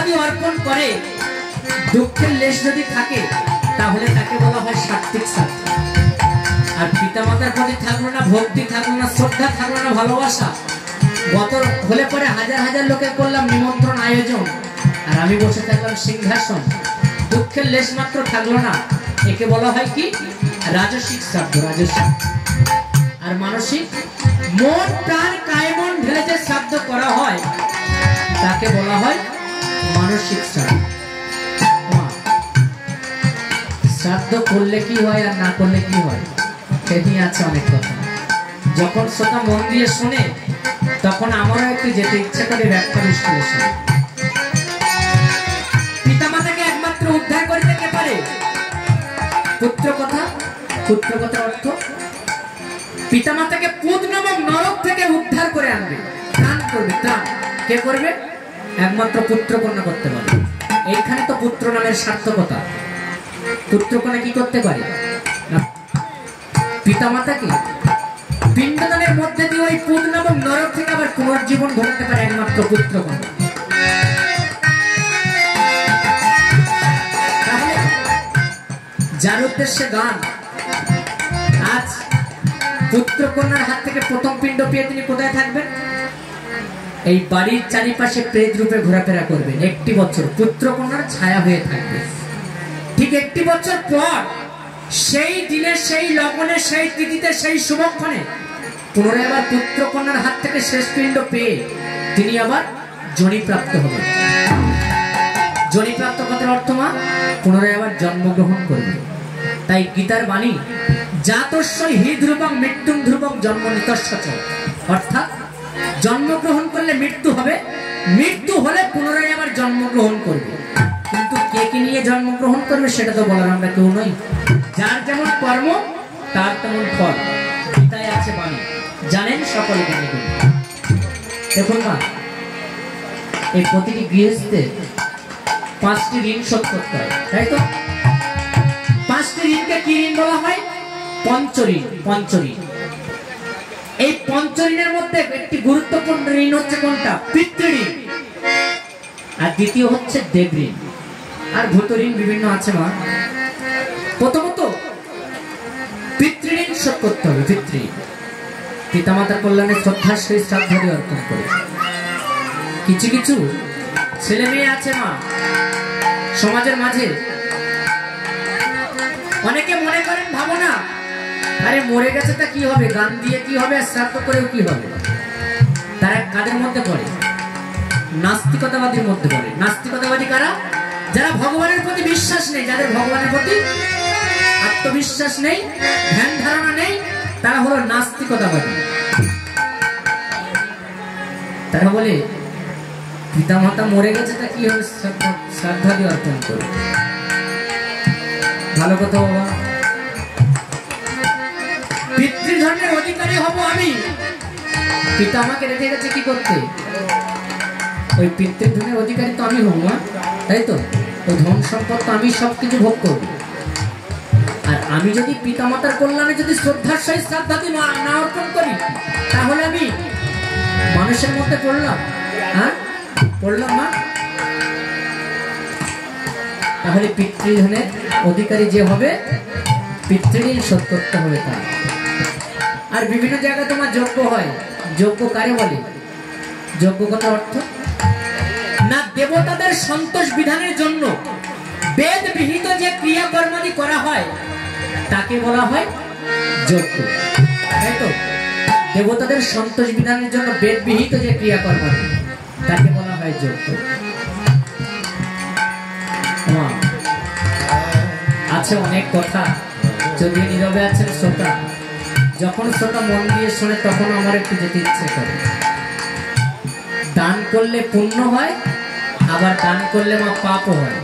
শ্রদ্ধাদি অর্পণ করে দুঃখের লেশ যদি থাকে তাহলে তাকে বলা হয় সাত্ত্বিক শ্রাদ্ধ। আর পিতামাতার প্রতি থাকলো না ভক্তি, থাকলো না শ্রদ্ধা, থাকলো না ভালোবাসা, গত হলে পরে হাজার হাজার লোকের করলাম নিমন্ত্রণ আয়োজন আর আমি বসে থাকলাম সিংহাসন, দুঃখের লেশ মাত্র থাকলো না, একে বলা হয় কি রাজসিক শ্রাদ্ধ। রাজসিক আর মানসিক মন প্রাণ কায় মন ঢেলে যে শ্রাদ্ধ করা হয় তাকে বলা হয় মানসিক শ্রাদ্ধ। শ্রাদ্ধ করলে কি হয় আর না করলে কি হয় সে নিয়ে আছে অনেক কথা। যখন শ্রোতা মন দিয়ে শুনে তখন আমারও একটু যেতে ইচ্ছে করে ব্যাখ্যা বিশ্লেষণ। পিতামাতাকে একমাত্র উদ্ধার করতে কে পারে? পুত্র কথা। পুত্র কথার অর্থ পিতামাতাকে পুত নামক নরক থেকে উদ্ধার করে আনবে, ত্রাণ করবে। ত্রাণ কে করবে? একমাত্র পুত্র কন্যা করতে পারবে। এইখানে তো পুত্র নামের সার্থকতা। পুত্র কন্যা কি করতে পারে? পিতামাতাকে পিণ্ডদানের মধ্যে দিয়ে ওই পুত নামক নরক থেকে আবার পুনর্জীবন ঘটাতে পারে একমাত্র পুত্র কন্যা। তাহলে যার উদ্দেশ্যে গান, আজ পুত্র কন্যার হাত থেকে প্রথম পিণ্ড পেয়ে তিনি কোথায় থাকবেন? এই বাড়ির চারিপাশে প্রেত রূপে ঘোরাফেরা করবেন। একটি বছর পুত্র কন্যার ছায়া হয়ে থাকবে। ঠিক একটি বছর পর সেই দিনে, সেই লগ্নে, সেই তিথিতে, সেই শুভক্ষণে পুনরায় আবার পুত্র কন্যার হাত থেকে শেষ পিণ্ড পেয়ে তিনি আবার জনিপ্রাপ্ত হবেন। জনিপ্রাপ্ত কথার অর্থ মা পুনরায় আবার জন্মগ্রহণ করবে। তাই গীতার বাণী জাতস্যই হি ধ্রুবং মৃত্যুং ধ্রুবং জন্ম নিতস্য চ, অর্থাৎ জন্মগ্রহণ করলে মৃত্যু হবে, মৃত্যু হলে পুনরায় আবার জন্মগ্রহণ করবে। কিন্তু কে কে নিয়ে জন্মগ্রহণ করবে সেটা তো বলার আমরা কেউ নই। যার যেমন কর্ম তার তেমন ফল, গীতায় আছে বাণী, জানেন সকলে জ্ঞানী। দেখুন মা, এই প্রতিটি গৃহস্থের 5টি ঋণ শোধ করতে হয়, তাই তো? 5টি ঋণকে কি ঋণ বলা হয়? পঞ্চঋণ। পঞ্চঋণ। এই পঞ্চঋণের মধ্যে একটি গুরুত্বপূর্ণ ঋণ হচ্ছে কোনটা? পিতৃঋণ। আর দ্বিতীয় হচ্ছে দেবঋণ। আর ভূতঋণ বিভিন্ন আছে মা। প্রথমত পিতৃঋণ শোধ করতে হবে। পিতৃঋণ পিতামাতার কল্যাণে শ্রদ্ধার সহিত শ্রাদ্ধাদি অর্পণ করে। কিছু কিছু ছেলে মেয়ে আছে মা সমাজের মাঝে, অনেকে মনে করেন ভাবনা আরে মরে গেছে তা কি হবে, গান দিয়ে কি হবে, শ্রাদ্ধ করেও কি হবে। তারা কাদের মধ্যে পড়ে? নাস্তিকতাবাদীর মধ্যে পড়ে। নাস্তিকতাবাদী কারা? যারা ভগবানের প্রতি বিশ্বাস নেই, যাদের ভগবানের প্রতি আত্মবিশ্বাস নেই, ধ্যান ধারণা নেই, তারা হলো নাস্তিকতাবাদী। তারা বলে পিতামাতা মরে গেছে তা কি হবে, শ্রাদ্ধাদি অর্পণ করে। ভালো কথা বাবা, পিতৃধর্মের অধিকারী হব আমি। পিতা আমাকে রেখে গেছে কি করতে? ওই পিতৃধর্মের অধিকারী তো আমি হব না, তাই তো? ওই ধন সম্পদ তো আমি সবকিছু ভোগ করব। আর আমি যদি পিতামাতার কল্যাণে যদি শ্রদ্ধার সহিত শ্রাদ্ধাদি না অর্পণ করি তাহলে আমি মানুষের মধ্যে পড়লাম। হ্যাঁ পড়লাম না? তাহলে পিতৃধনের অধিকারী যে হবে পিতৃঋণ শোধ করতে হবে তার। আর বিভিন্ন জায়গায় তোমার যজ্ঞ হয়। যজ্ঞ কারে বলে? যজ্ঞ কথার অর্থ না দেবতাদের সন্তোষ বিধানের জন্য বেদ বিহিত যে ক্রিয়াকর্মাদি করা হয় তাকে বলা হয় যজ্ঞ, তাই তো? দেবতাদের সন্তোষ বিধানের জন্য বেদ বিহিত যে ক্রিয়াকর্মাদি তাকে বলা হয় যজ্ঞ। আছে অনেক কথা, যদি নীরবে আছেন শ্রোতা, যখন শ্রোতা মন দিয়ে শোনে তখন আমার একটু যেতে ইচ্ছে করে। দান করলে পুণ্য হয়, আবার দান করলে মা পাপও হয়,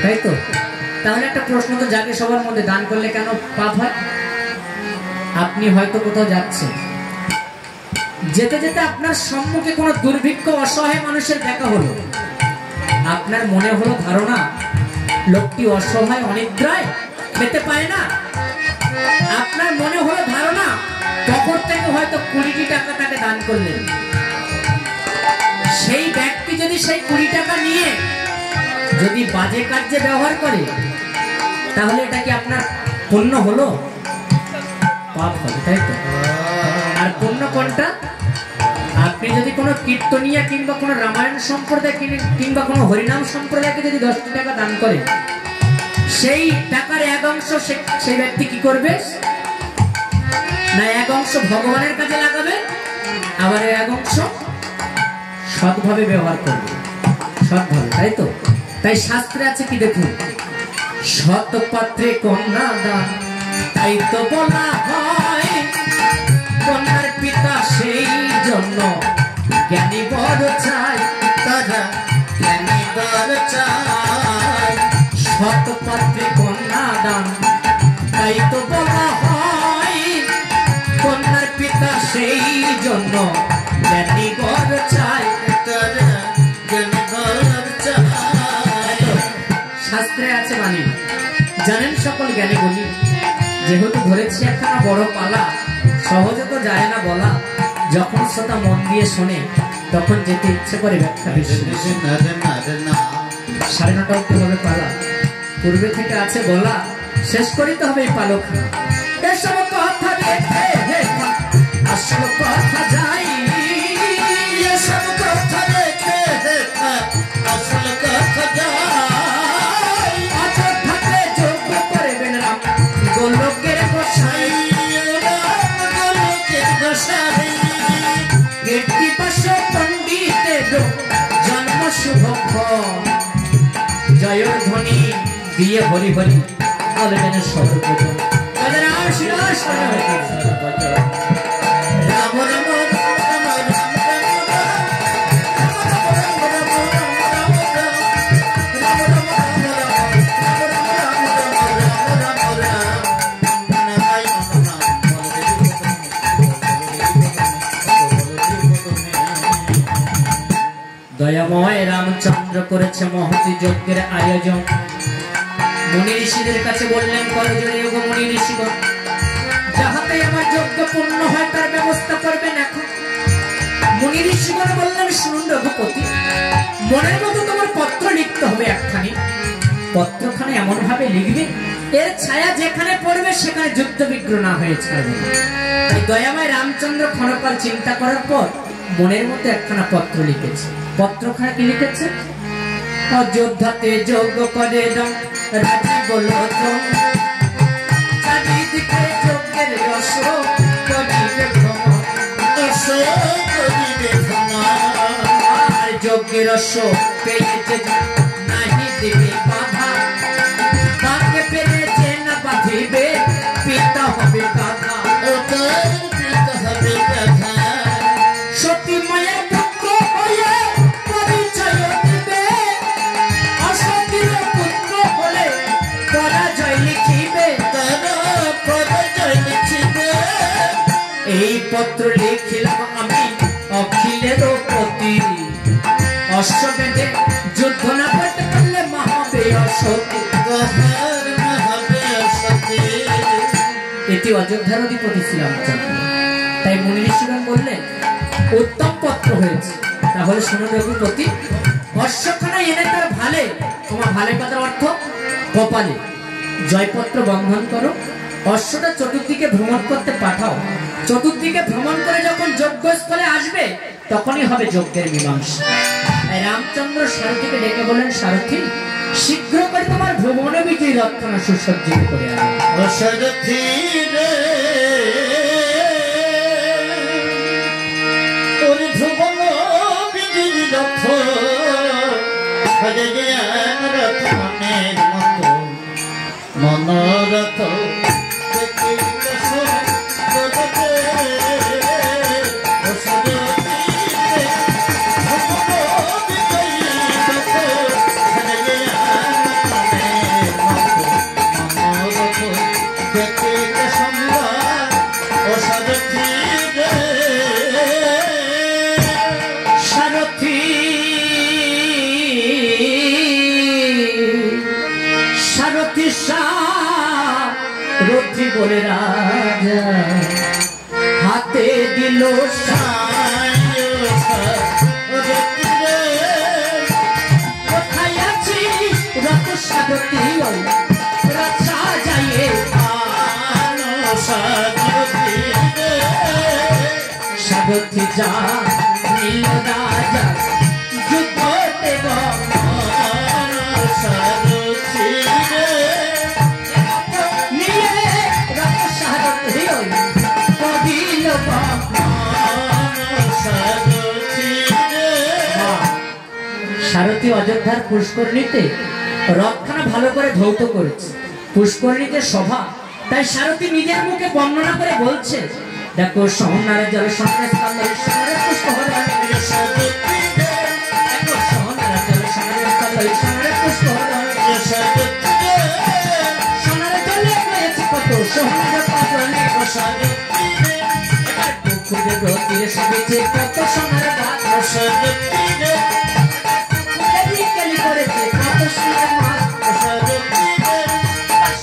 তাই তো? তাহলে একটা প্রশ্ন তো জাগে সবার মধ্যে, দান করলে কেন পাপ হয়? আপনি হয়তো কোথাও যাচ্ছেন, যেতে যেতে আপনার সম্মুখে কোনো দুর্ভিক্ষ অসহায় মানুষের দেখা হলো, আপনার মনে হলো ধারণা লোকটি অসহায় অনিদ্রায় খেতে পায় না। আপনার মনে হলো ধারণা পকেট থেকে হয়তো 20টি টাকা তাকে দান করলেন। সেই ব্যক্তি যদি সেই 20 টাকা নিয়ে যদি বাজে কাজে ব্যবহার করে তাহলে এটা কি আপনার পুণ্য হলো? পাপ হবে, তাই তো? আর পুণ্য কোনটা? আপনি যদি কোনো কীর্তনিয়া কিংবা কোনো রামায়ণ সম্প্রদায় কিংবা কোনো হরিনাম সম্প্রদায়কে যদি 10 টাকা দান করে, সেই টাকার এক অংশ সেই ব্যক্তি কি করবে না, এক অংশ ভগবানের কাজে লাগাবে, আবার এক অংশ সৎভাবে ব্যবহার করবে, সৎভাবে, তাই তো? তাই শাস্ত্রে আছে কি দেখুন, সৎ পাত্রে কন্যা দান, তাই তো বলা হয় কন্যার পিতা সেই জন্য জ্ঞানী বর চাই, তারা জ্ঞানী বর চাই। সৎ পাত্রে কন্যা দান, তাই তো বলা হয় কন্যার পিতা সেই জন্য জ্ঞানী বর চাই, তারা জ্ঞানী বর চাই। শাস্ত্রে আছে বাণী, জানেন সকল জ্ঞানী বলি, যেহেতু ধরেছি একখানা বড় পালা, সহজে তো যায় না বলা, যখন শ্রোতা মন দিয়ে শোনে তখন যেতে ইচ্ছে করে ব্যাখ্যা বেশি। 9:30 অব্দি হবে পালা, পূর্বে থেকে আছে বলা, শেষ করিতে হবে এই পালক। এসব কথা রেখে আসল কথা যাই, এসব কথা রেখে আসল কথা যাই। অযোধ্যাতে যোগ্য করবেন রাম গোলকের গোসাই, গোলকের গোসাই। কীর্তিপাশ পণ্ডিতের জন্ম শুভক্ষণ, জয় ধ্বনি দিয়ে হরি হরি বলবেন সর্বপ্রথম। রাম রাম দয়াময় রামচন্দ্র করেছে মহতি যজ্ঞের আয়োজন। মুনি ঋষিদের কাছে বললেন, করজোড়ে গো মুনি ঋষিগণ, যাহাতে আমার যজ্ঞ পূর্ণ হয় তার ব্যবস্থা করবেন এখন। মুনি ঋষিগণ বললেন, শুনুন রঘুপতি, মনের মতো তোমার পত্র লিখতে হবে একখানি। পত্রখানে এমন ভাবে লিখবে এর ছায়া যেখানে পড়বে সেখানে যুদ্ধ বিগ্রহ না হয়ে ছাড়বে। তাই দয়াময় রামচন্দ্র ক্ষণকাল চিন্তা করার পর মনের মতো একখানা পত্র লিখেছে। পত্রখানা কি লিখেছে? অযোধ্যাতে যজ্ঞ করে রাজীব লোচন, চারিদিকে যজ্ঞের রস করিবে ভ্রমণ, রস করিবে ভ্রমণ। আর যজ্ঞের রস পেয়েছে নাহি দিবে বাধা, বাঁধে পেরেছে না বাঁধিবে পিতা হবে গাধা, পিতা হবে গাধা। সতী মায়ের পুত্র হয়ে পরিচয় দিবে, অসতীর পুত্র হলে পরাজয় লিখিবে, তারা পরাজয় লিখিবে। এই পত্র লিখিলাম আমি অখিলের প্রতি, অশ্বমেধে যুদ্ধ না করতে পারলে মহাবে অসতী, মহাবে অসতী। এটি অযোধ্যার অধিপতি শ্রীরামচন্দ্র। তাই মুনি ঋষিগণ বললেন, উত্তম পত্র হয়েছে, তাহলে শুনুন রঘুপতি, অশ্বখানা এনে তার ভালে, তোমার ভালে কথার অর্থ কপালে জয়পত্র বন্ধন করো, অশ্বটা চতুর্দিকে ভ্রমণ করতে পাঠাও। চতুর্দিকে ভ্রমণ করে যখন যজ্ঞস্থলে আসবে তখনই হবে যজ্ঞের মীমাংসা। রামচন্দ্র সারথীকে ডেকে বলেন, সারথী শীঘ্র করে তোমার ভ্রমণে বিজয়ী রথখানা সুসজ্জিত করে আনো। সারথী রে ওর ভ্রমণ বিজয়ী রথ সাজে রথ মনের মতো মনোরথ বলে রাজা হাতে দিল সারথি যা নীল রাজা যুদ্ধ দেব সারথি নিয়ে রথ সারথি কবিল সারথি অযোধ্যার পুষ্করিণীতে রথখানা ভালো করে ধৌত করেছে। পুষ্করিণীতে সভা, তাই সারথি নিজের মুখে বর্ণনা করে বলছে, দেখো সোহনারে জল সোনারে স্থলে সোনারে পুষ্প হরণ, দেখো সোহনারে জল সোনারে স্থলে সোনারে পুষ্প হরণ, সোনারে জলে রয়েছে কত সোহনারে পাগলে বসাবে, এবার পুকুরে রতিরে সেবেছে কত সোনারে বাদ বসাবে, কেলি করেছে কত সোনারে মাছ বসাবে,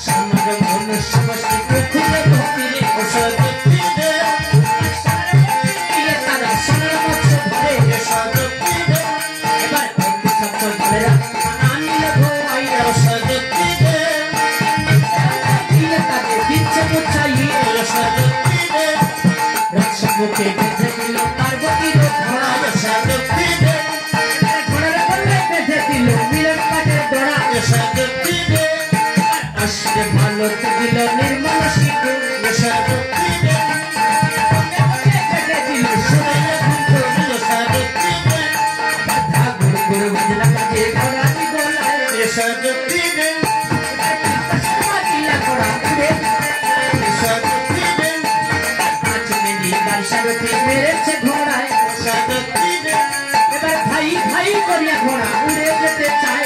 সোনারে মনুষ্য বসে পুকুরে রতিরে বসাবে, মুখে বেঁধে দিল পার্বতীর ঘোড়া, ঘোড়ার গলায় বেঁধে দিল মিলন কাঠের দোড়া, আসতে ভালো দিল নির্মল সিঁদুর, বেঁধে দিল সোনার ঘণ্ট, ঠাকুর গুরু বাজনা কাজে ঘোড়াটি গলায়, ঘোড়া উড়ে সারথি মেরেছে ঘোড়ায়, এবার ভাই ভাই করিয়া ঘোড়া উড়ে যেতে চায়।